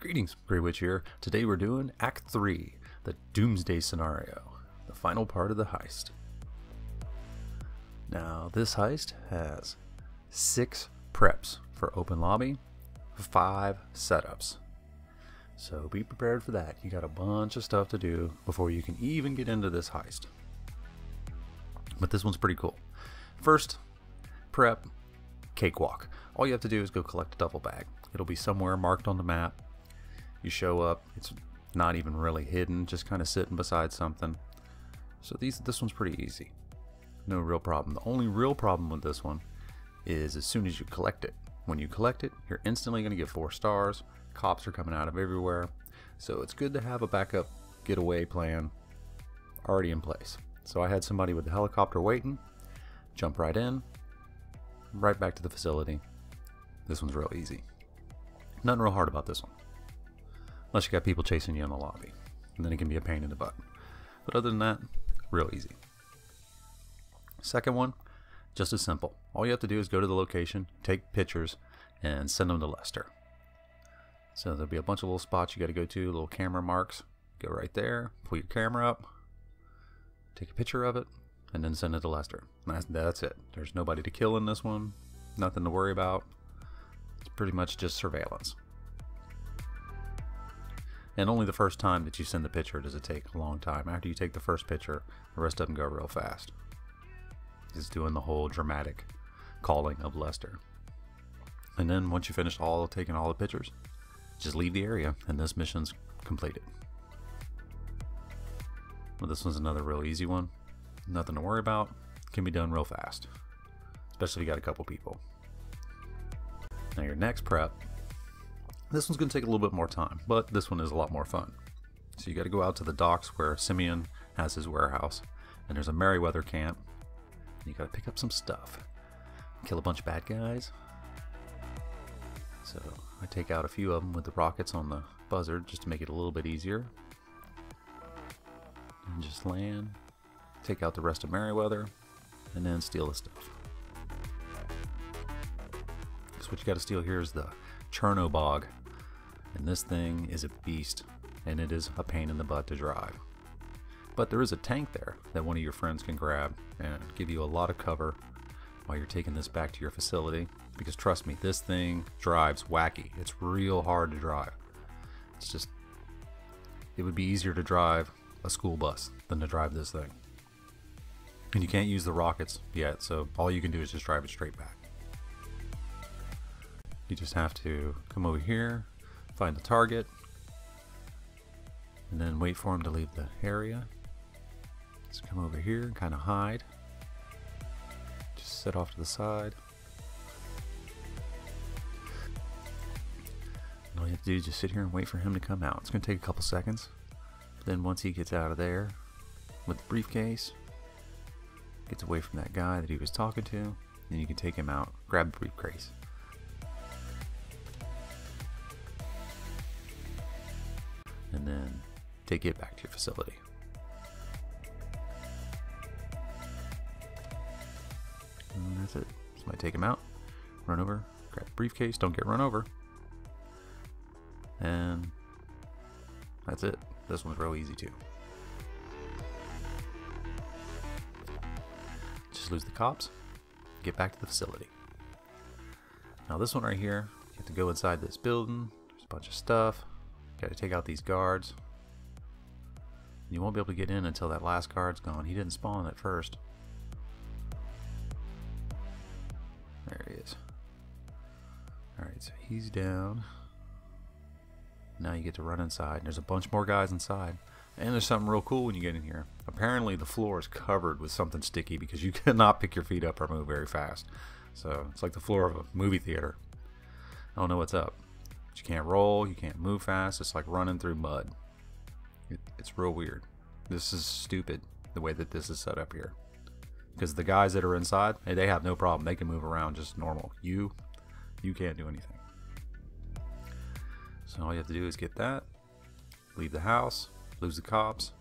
Greetings, Grey Witch here. Today we're doing Act 3, the Doomsday scenario, the final part of the heist. Now, this heist has 6 preps for open lobby, 5 setups. So be prepared for that. You got a bunch of stuff to do before you can even get into this heist. But this one's pretty cool. First, prep, cakewalk. All you have to do is go collect a duffel bag. It'll be somewhere marked on the map. You show up, it's not even really hidden, just kind of sitting beside something. So this one's pretty easy. No real problem. The only real problem with this one is as soon as you collect it. When you collect it, you're instantly going to get 4 stars. Cops are coming out of everywhere. So it's good to have a backup getaway plan already in place. So I had somebody with the helicopter waiting, jump right in, right back to the facility. This one's real easy. Nothing real hard about this one. Unless you got people chasing you in the lobby. And then it can be a pain in the butt. But other than that, real easy. Second one, just as simple. All you have to do is go to the location, take pictures, and send them to Lester. So there'll be a bunch of little spots you got to go to, little camera marks. Go right there, pull your camera up, take a picture of it, and then send it to Lester. That's it. There's nobody to kill in this one. Nothing to worry about. It's pretty much just surveillance. And only the first time that you send the picture does it take a long time. After you take the first picture, the rest of them go real fast. It's doing the whole dramatic calling of Lester. And then once you finish taking all the pictures, just leave the area and this mission's completed. Well, this one's another real easy one. Nothing to worry about. Can be done real fast. Especially if you got a couple people. Now your next prep, this one's going to take a little bit more time, but this one is a lot more fun. So you got to go out to the docks where Simeon has his warehouse, and there's a Merryweather camp. You got to pick up some stuff. Kill a bunch of bad guys. So I take out a few of them with the rockets on the buzzard just to make it a little bit easier. And just land, take out the rest of Merryweather, and then steal the stuff. So what you got to steal here is the Chernobog, and this thing is a beast, and it is a pain in the butt to drive. But there is a tank there that one of your friends can grab and give you a lot of cover while you're taking this back to your facility, because trust me, this thing drives wacky. It's real hard to drive. It's just, it would be easier to drive a school bus than to drive this thing. And you can't use the rockets yet, so all you can do is just drive it straight back. You just have to come over here, find the target, and then wait for him to leave the area. Just come over here and kind of hide. Just sit off to the side. And all you have to do is just sit here and wait for him to come out. It's going to take a couple seconds. But then once he gets out of there with the briefcase, gets away from that guy that he was talking to, then you can take him out, grab the briefcase. And then take it back to your facility. And that's it. Somebody take him out, run over, grab the briefcase, don't get run over. And that's it. This one's real easy too. Just lose the cops, get back to the facility. Now this one right here, you have to go inside this building. There's a bunch of stuff. Got to take out these guards. You won't be able to get in until that last guard's gone. He didn't spawn at first. There he is. Alright, so he's down. Now you get to run inside. There's a bunch more guys inside. And there's something real cool when you get in here. Apparently the floor is covered with something sticky because you cannot pick your feet up or move very fast. So it's like the floor of a movie theater. I don't know what's up. You can't roll, you can't move fast. It's like running through mud. It's real weird. This is stupid the way that this is set up here, because the guys that are inside, hey, they have no problem. They can move around just normal. You can't do anything. So all you have to do is get that, leave the house, lose the cops,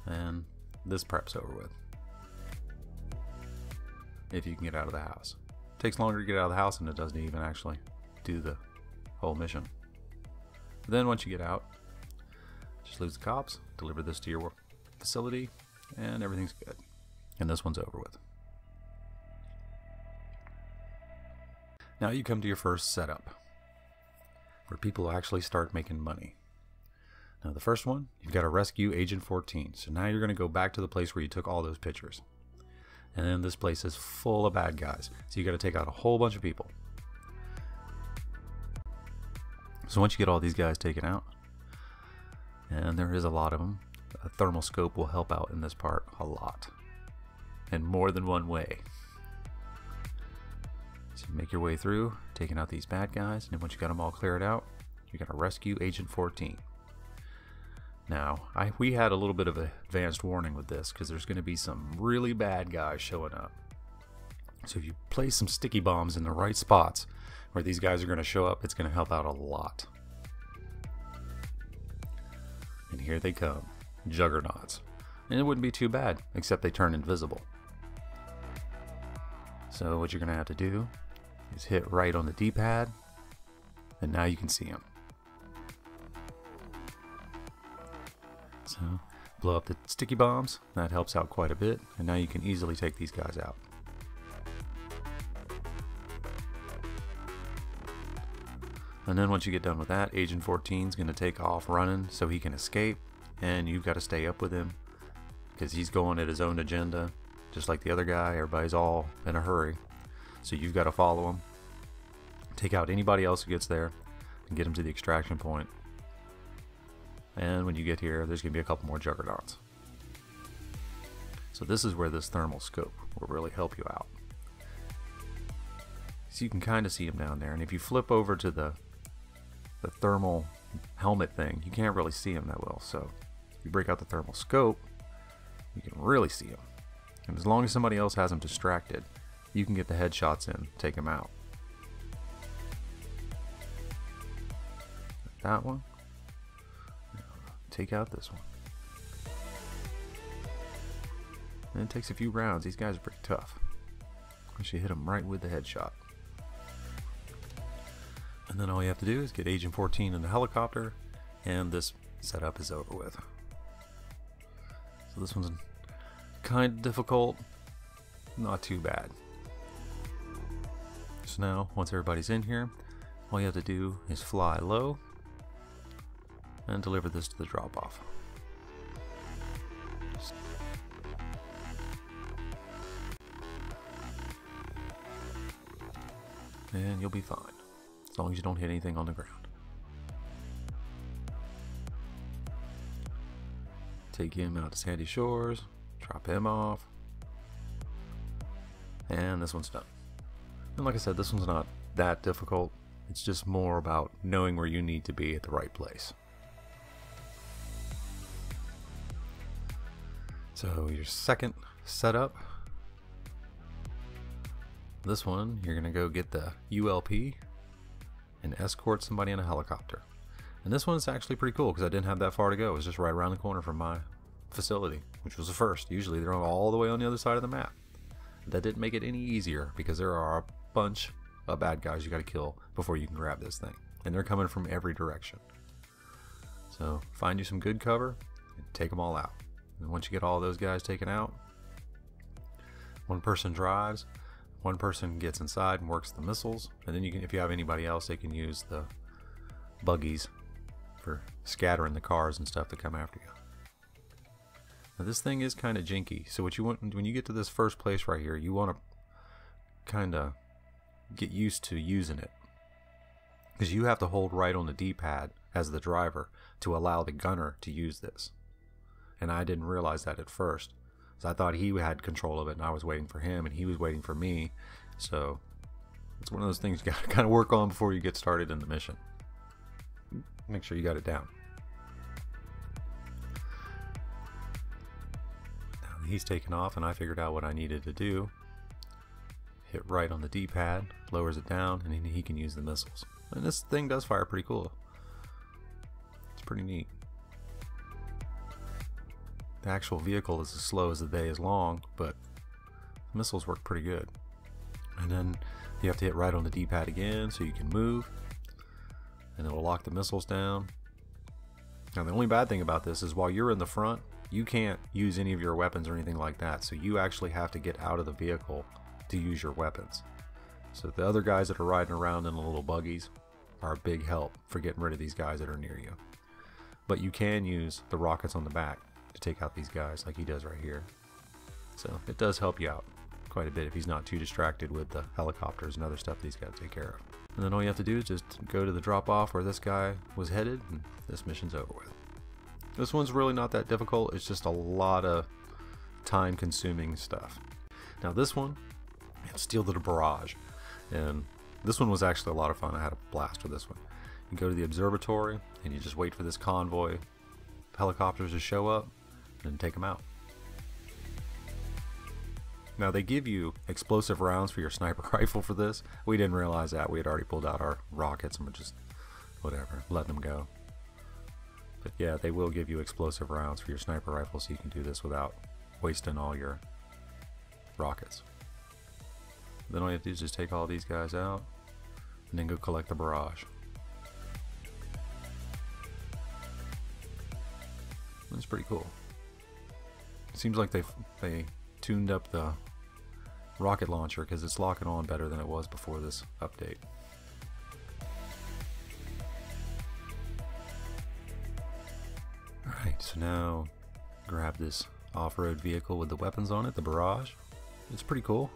and this prep's over with. If you can get out of the house. It takes longer to get out of the house than it does to even actually do the whole mission. Then once you get out, just lose the cops, deliver this to your facility, and everything's good. And this one's over with. Now you come to your first setup, where people actually start making money. Now the first one, you've got to rescue Agent 14. So now you're going to go back to the place where you took all those pictures. And then this place is full of bad guys. So you got to take out a whole bunch of people. So once you get all these guys taken out, and there is a lot of them, a thermal scope will help out in this part a lot. In more than one way. So you make your way through, taking out these bad guys, and then once you got them all cleared out, you got to rescue Agent 14. Now, we had a little bit of advanced warning with this because there's going to be some really bad guys showing up. So if you place some sticky bombs in the right spots where these guys are going to show up, it's going to help out a lot. And here they come, juggernauts. And it wouldn't be too bad, except they turn invisible. So what you're going to have to do is hit right on the D-pad, and now you can see them. So blow up the sticky bombs, that helps out quite a bit, and now you can easily take these guys out. And then once you get done with that, Agent 14 is going to take off running so he can escape, and you've got to stay up with him because he's going at his own agenda, just like the other guy. Everybody's all in a hurry, so you've got to follow him, take out anybody else who gets there, and get him to the extraction point. And when you get here, there's going to be a couple more juggernauts. So this is where this thermal scope will really help you out. So you can kind of see them down there, and if you flip over to the thermal helmet thing, you can't really see them that well. So if you break out the thermal scope, you can really see them. And as long as somebody else has them distracted, you can get the headshots in, take them out. That one. Take out this one. And it takes a few rounds. These guys are pretty tough. Once you hit them right with the headshot. And then all you have to do is get Agent 14 in the helicopter, and this setup is over with. So this one's kind of difficult, not too bad. So now, once everybody's in here, all you have to do is fly low and deliver this to the drop-off. And you'll be fine, as long as you don't hit anything on the ground. Take him out to Sandy Shores, drop him off, and this one's done. And like I said, this one's not that difficult. It's just more about knowing where you need to be at the right place. So your second setup, this one, you're going to go get the ULP and escort somebody in a helicopter. And this one's actually pretty cool because I didn't have that far to go. It was just right around the corner from my facility, which was the first. Usually they're all the way on the other side of the map. That didn't make it any easier because there are a bunch of bad guys you got to kill before you can grab this thing. And they're coming from every direction. So find you some good cover and take them all out. And once you get all those guys taken out, one person drives, one person gets inside and works the missiles, and then you can, if you have anybody else, they can use the buggies for scattering the cars and stuff that come after you. Now this thing is kind of jinky, so what you want when you get to this first place right here, you want to kind of get used to using it, because you have to hold right on the D-pad as the driver to allow the gunner to use this. And I didn't realize that at first. So I thought he had control of it and I was waiting for him and he was waiting for me. So it's one of those things you got to kind of work on before you get started in the mission. Make sure you got it down. Now he's taken off and I figured out what I needed to do. Hit right on the D-pad, lowers it down, and then he can use the missiles. And this thing does fire pretty cool. It's pretty neat. The actual vehicle is as slow as the day is long, but the missiles work pretty good. And then you have to hit right on the D-pad again so you can move. and it'll lock the missiles down. Now the only bad thing about this is while you're in the front, you can't use any of your weapons or anything like that, so you actually have to get out of the vehicle to use your weapons. So the other guys that are riding around in the little buggies are a big help for getting rid of these guys that are near you. But you can use the rockets on the back to take out these guys like he does right here. So it does help you out quite a bit if he's not too distracted with the helicopters and other stuff that he's got to take care of. And then all you have to do is just go to the drop off where this guy was headed, and this mission's over with. This one's really not that difficult, it's just a lot of time consuming stuff. Now this one, steal the barrage, and this one was actually a lot of fun. I had a blast with this one. You go to the observatory and you just wait for this convoy helicopters to show up and then take them out. Now they give you explosive rounds for your sniper rifle for this. We didn't realize that. We had already pulled out our rockets and we're just whatever, letting them go. But yeah, they will give you explosive rounds for your sniper rifle, so you can do this without wasting all your rockets. Then all you have to do is just take all these guys out and then go collect the barrage. That's pretty cool. It seems like they tuned up the rocket launcher because it's locking on better than it was before this update. Alright, so now grab this off-road vehicle with the weapons on it, the barrage. It's pretty cool.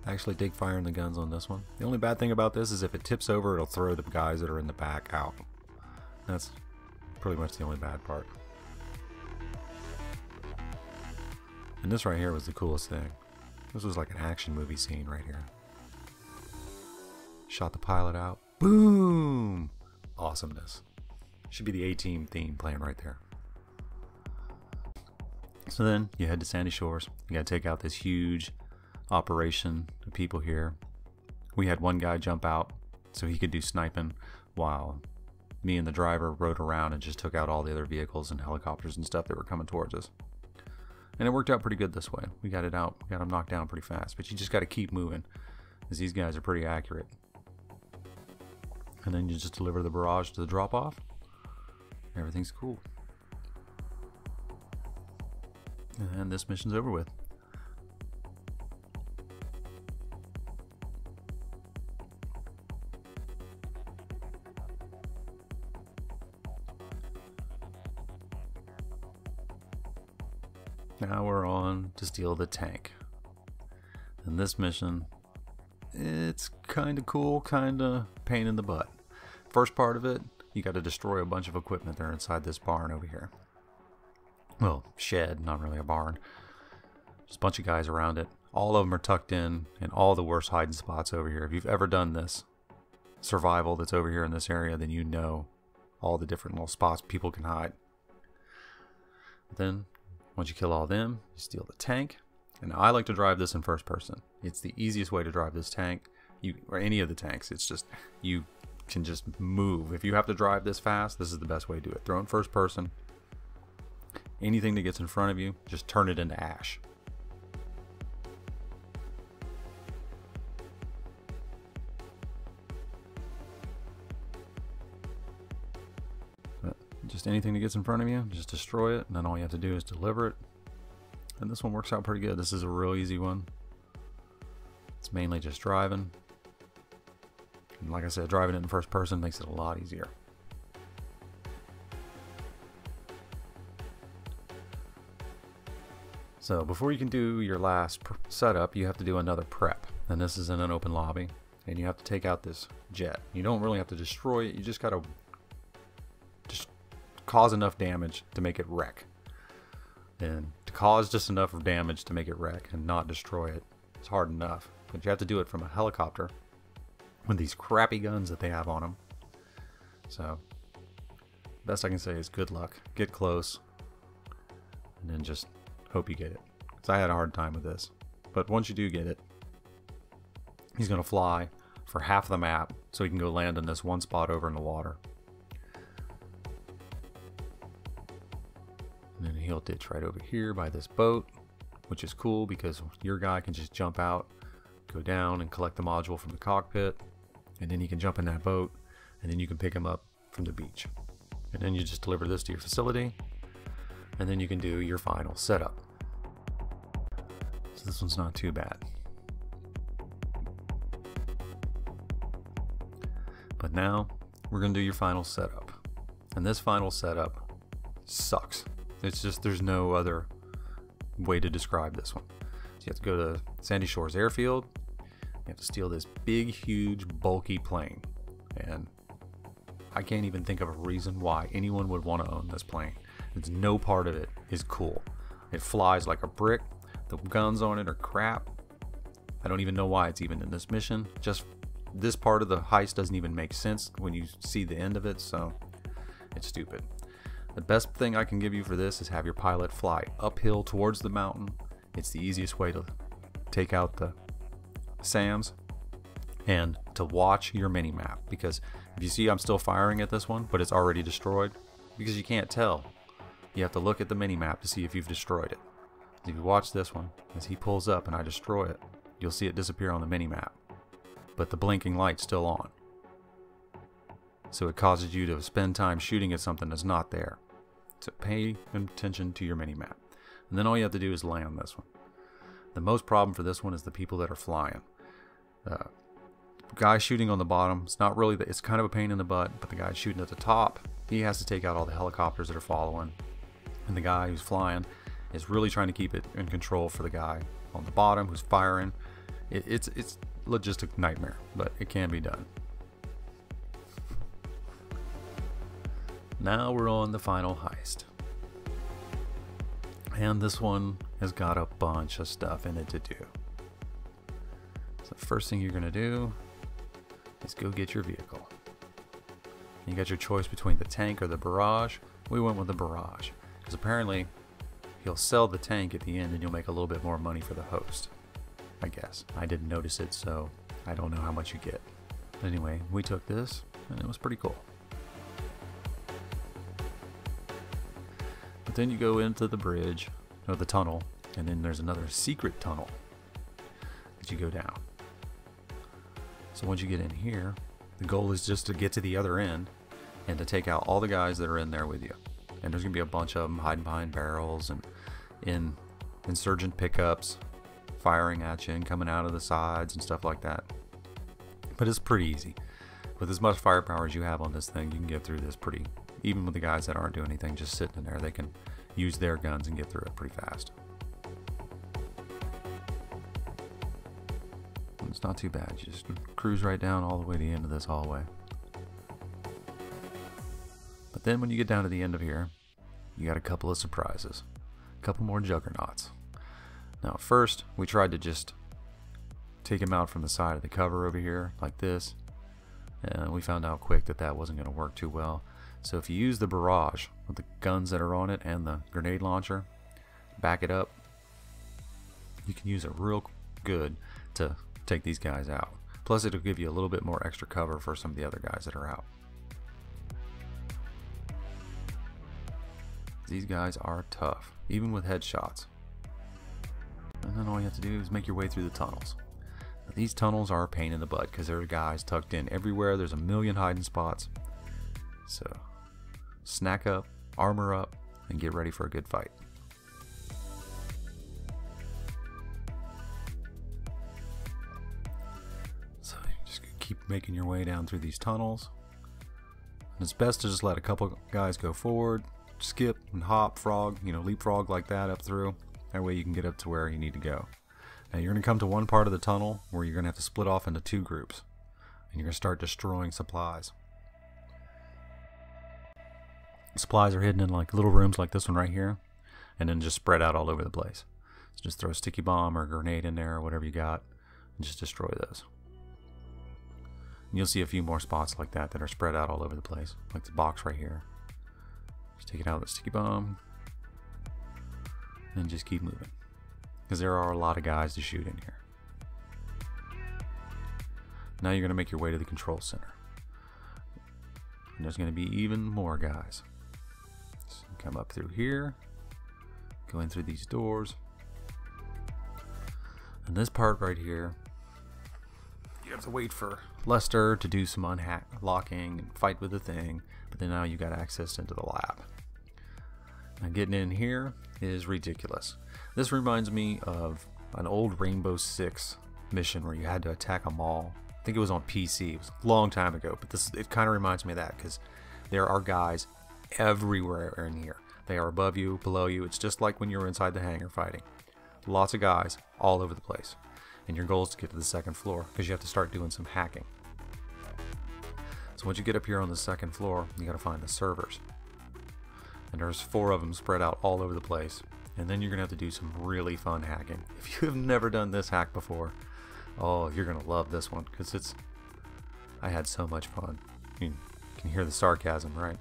I actually dig firing the guns on this one. The only bad thing about this is if it tips over, it'll throw the guys that are in the back out. That's pretty much the only bad part. And this right here was the coolest thing. This was like an action movie scene right here. Shot the pilot out. Boom! Awesomeness. Should be the A-Team theme playing right there. So then you head to Sandy Shores. You gotta take out this huge operation of people here. We had one guy jump out so he could do sniping while me and the driver rode around and just took out all the other vehicles and helicopters and stuff that were coming towards us. And it worked out pretty good this way. We got it out, we got them knocked down pretty fast, but you just got to keep moving because these guys are pretty accurate. And then you just deliver the barrage to the drop off. Everything's cool. And this mission's over with. Now we're on to steal the tank. And this mission, it's kind of cool, kind of pain in the butt. First part of it, you got to destroy a bunch of equipment there inside this barn over here. Well, shed, not really a barn. Just a bunch of guys around it. All of them are tucked in all the worst hiding spots over here. If you've ever done this survival that's over here in this area, then you know all the different little spots people can hide. Then once you kill all of them, you steal the tank. And I like to drive this in first person. It's the easiest way to drive this tank, or any of the tanks. It's just, you can just move. If you have to drive this fast, this is the best way to do it. Throw it in first person. Anything that gets in front of you, just turn it into ash. Just anything that gets in front of you, just destroy it, and then all you have to do is deliver it. And this one works out pretty good. This is a real easy one. It's mainly just driving. And like I said, driving it in first person makes it a lot easier. So before you can do your last setup, you have to do another prep. And this is in an open lobby. And you have to take out this jet. You don't really have to destroy it. You just gotta just cause enough damage to make it wreck. And to cause just enough of damage to make it wreck and not destroy it, it's hard enough. But you have to do it from a helicopter with these crappy guns that they have on them. So best I can say is good luck. Get close and then just hope you get it. Because I had a hard time with this. But once you do get it, he's going to fly for half the map so he can go land in this one spot over in the water. And then he'll ditch right over here by this boat, which is cool because your guy can just jump out, go down and collect the module from the cockpit, and then he can jump in that boat, and then you can pick them up from the beach. And then you just deliver this to your facility, and then you can do your final setup. So this one's not too bad. But now we're going to do your final setup. And this final setup sucks. It's just, there's no other way to describe this one. So you have to go to Sandy Shores Airfield. You have to steal this big, huge, bulky plane. And I can't even think of a reason why anyone would want to own this plane. It's no part of it is cool. It flies like a brick. The guns on it are crap. I don't even know why it's even in this mission. Just this part of the heist doesn't even make sense when you see the end of it, so it's stupid. The best thing I can give you for this is have your pilot fly uphill towards the mountain. It's the easiest way to take out the SAMs, and to watch your mini-map, because if you see I'm still firing at this one, but it's already destroyed, because you can't tell. You have to look at the mini-map to see if you've destroyed it. If you watch this one, as he pulls up and I destroy it, you'll see it disappear on the mini-map. But the blinking light's still on. So it causes you to spend time shooting at something that's not there. So pay attention to your mini-map. And then all you have to do is land this one. The most problem for this one is the people that are flying. Guy shooting on the bottom, it's not really, it's kind of a pain in the butt, but the guy shooting at the top, he has to take out all the helicopters that are following. And the guy who's flying is really trying to keep it in control for the guy on the bottom who's firing. It's logistic nightmare, but it can be done. Now we're on the final heist. And this one has got a bunch of stuff in it to do. So the first thing you're going to do is go get your vehicle. You got your choice between the tank or the barrage. We went with the barrage, because apparently he'll sell the tank at the end and you'll make a little bit more money for the host. I guess. I didn't notice it, so I don't know how much you get. But anyway, we took this, and it was pretty cool. But then you go into the bridge, or the tunnel, and then there's another secret tunnel that you go down. So once you get in here, the goal is just to get to the other end, and to take out all the guys that are in there with you. And there's going to be a bunch of them hiding behind barrels, and in insurgent pickups, firing at you and coming out of the sides and stuff like that. But it's pretty easy. With as much firepower as you have on this thing, you can get through this pretty, even with the guys that aren't doing anything, just sitting in there, they can use their guns and get through it pretty fast. And it's not too bad. You just cruise right down all the way to the end of this hallway. But then when you get down to the end of here, you got a couple of surprises. A couple more juggernauts. Now at first, we tried to just take him out from the side of the cover over here, like this. And we found out quick that that wasn't going to work too well. So if you use the barrage with the guns that are on it and the grenade launcher, back it up, you can use it real good to take these guys out. Plus it'll give you a little bit more extra cover for some of the other guys that are out. These guys are tough, even with headshots. And then all you have to do is make your way through the tunnels. Now, these tunnels are a pain in the butt because there are guys tucked in everywhere. There's a million hiding spots. So snack up, armor up, and get ready for a good fight. So you just keep making your way down through these tunnels. And it's best to just let a couple guys go forward, skip and hop, frog, leapfrog like that up through. That way you can get up to where you need to go. Now you're going to come to one part of the tunnel where you're going to have to split off into two groups. And you're going to start destroying supplies. Supplies are hidden in like little rooms like this one right here. And then just spread out all over the place. So just throw a sticky bomb or a grenade in there or whatever you got. And just destroy those. And you'll see a few more spots like that that are spread out all over the place. Like the box right here. Just take it out with the sticky bomb. And just keep moving. Because there are a lot of guys to shoot in here. Now you're going to make your way to the control center. And there's going to be even more guys. So you come up through here. Go in through these doors. And this part right here, you have to wait for Lester to do some unlocking and fight with the thing, but then now you got access into the lab. Now getting in here is ridiculous. This reminds me of an old Rainbow Six mission where you had to attack a mall. I think it was on PC. It was a long time ago, but it kind of reminds me of that because there are guys everywhere in here. They are above you, below you. It's just like when you're inside the hangar fighting. Lots of guys all over the place. And your goal is to get to the second floor because you have to start doing some hacking. So once you get up here on the second floor, you got to find the servers. And there's 4 of them spread out all over the place. And then you're going to have to do some really fun hacking. If you have never done this hack before, oh, you're going to love this one because I had so much fun. You can hear the sarcasm, right?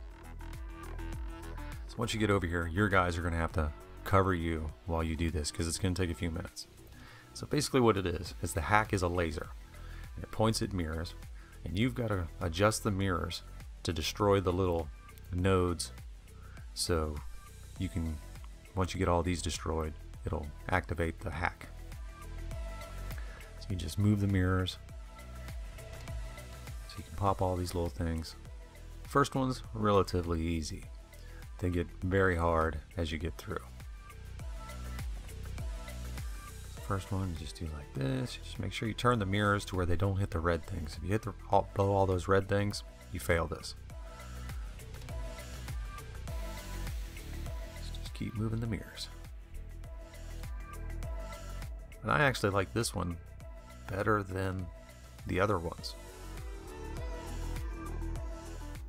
So once you get over here, your guys are going to have to cover you while you do this because it's going to take a few minutes. So basically what it is the hack is a laser. And it points at mirrors. And you've got to adjust the mirrors to destroy the little nodes. So you can, once you get all these destroyed, it'll activate the hack. So you just move the mirrors. So you can pop all these little things. First one's relatively easy. They get very hard as you get through. First one, you just do like this. You just make sure you turn the mirrors to where they don't hit the red things. If you hit below all those red things, you fail this. Just keep moving the mirrors. And I actually like this one better than the other ones,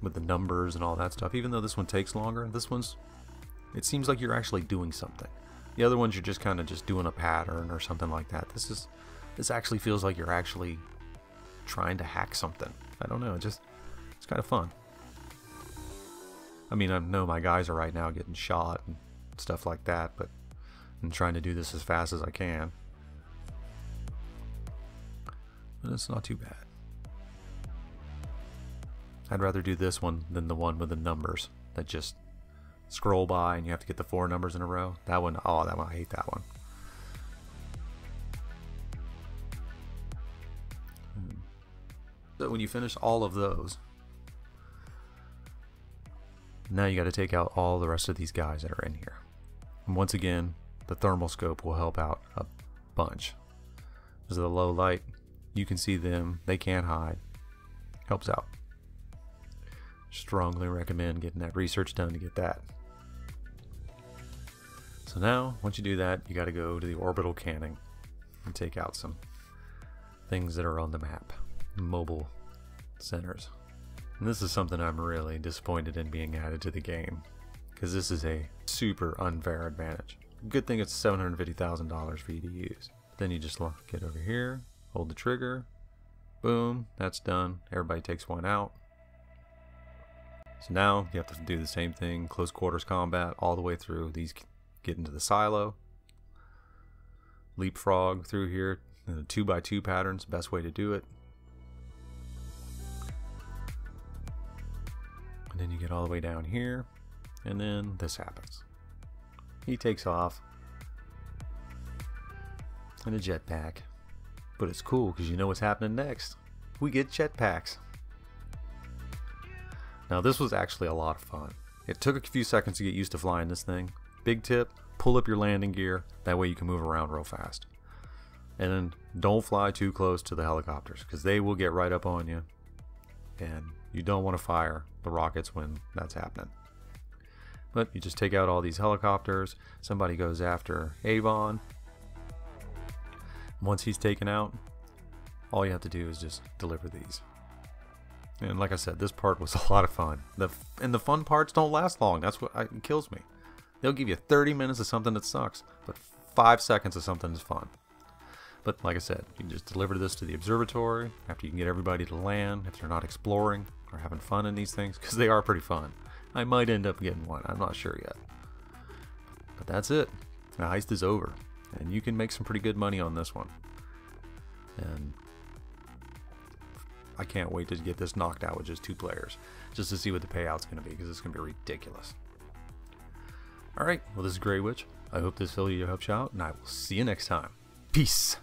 with the numbers and all that stuff. Even though this one takes longer, this one's, it seems like you're actually doing something. The other ones you're just kind of just doing a pattern or something like that. This actually feels like you're actually trying to hack something. I don't know, it's kind of fun. I mean, I know my guys are right now getting shot and stuff like that, but I'm trying to do this as fast as I can. But it's not too bad. I'd rather do this one than the one with the numbers that just scroll by and you have to get the 4 numbers in a row. That one, oh, that one, I hate that one. So when you finish all of those, now you got to take out all the rest of these guys that are in here. And once again, the thermal scope will help out a bunch. Because of the low light, you can see them, they can't hide. Helps out. Strongly recommend getting that research done to get that. So now, once you do that, you got to go to the orbital canning and take out some things that are on the map, mobile centers. And this is something I'm really disappointed in being added to the game, because this is a super unfair advantage. Good thing it's $750,000 for you to use. Then you just get over here, hold the trigger, boom, that's done. Everybody takes one out. So now you have to do the same thing, close quarters combat all the way through. These get into the silo, leapfrog through here. The 2x2 patterns, best way to do it. And then you get all the way down here, and then this happens. He takes off in a jetpack, but it's cool because you know what's happening next. We get jetpacks. Now this was actually a lot of fun. It took a few seconds to get used to flying this thing. Big tip, pull up your landing gear, that way you can move around real fast. And then don't fly too close to the helicopters because they will get right up on you. And you don't want to fire the rockets when that's happening. But you just take out all these helicopters, somebody goes after Avon. Once he's taken out, all you have to do is just deliver these. And like I said, this part was a lot of fun. And the fun parts don't last long. That's what it kills me. They'll give you 30 minutes of something that sucks, but 5 seconds of something that's fun. But like I said, you can just deliver this to the observatory after you can get everybody to land if they're not exploring or having fun in these things, because they are pretty fun. I might end up getting one. I'm not sure yet. But that's it. The heist is over. And you can make some pretty good money on this one. And I can't wait to get this knocked out with just 2 players, just to see what the payout's going to be, because it's going to be ridiculous. Alright, well, this is Grey Witch. I hope this video helps you out, and I will see you next time. Peace!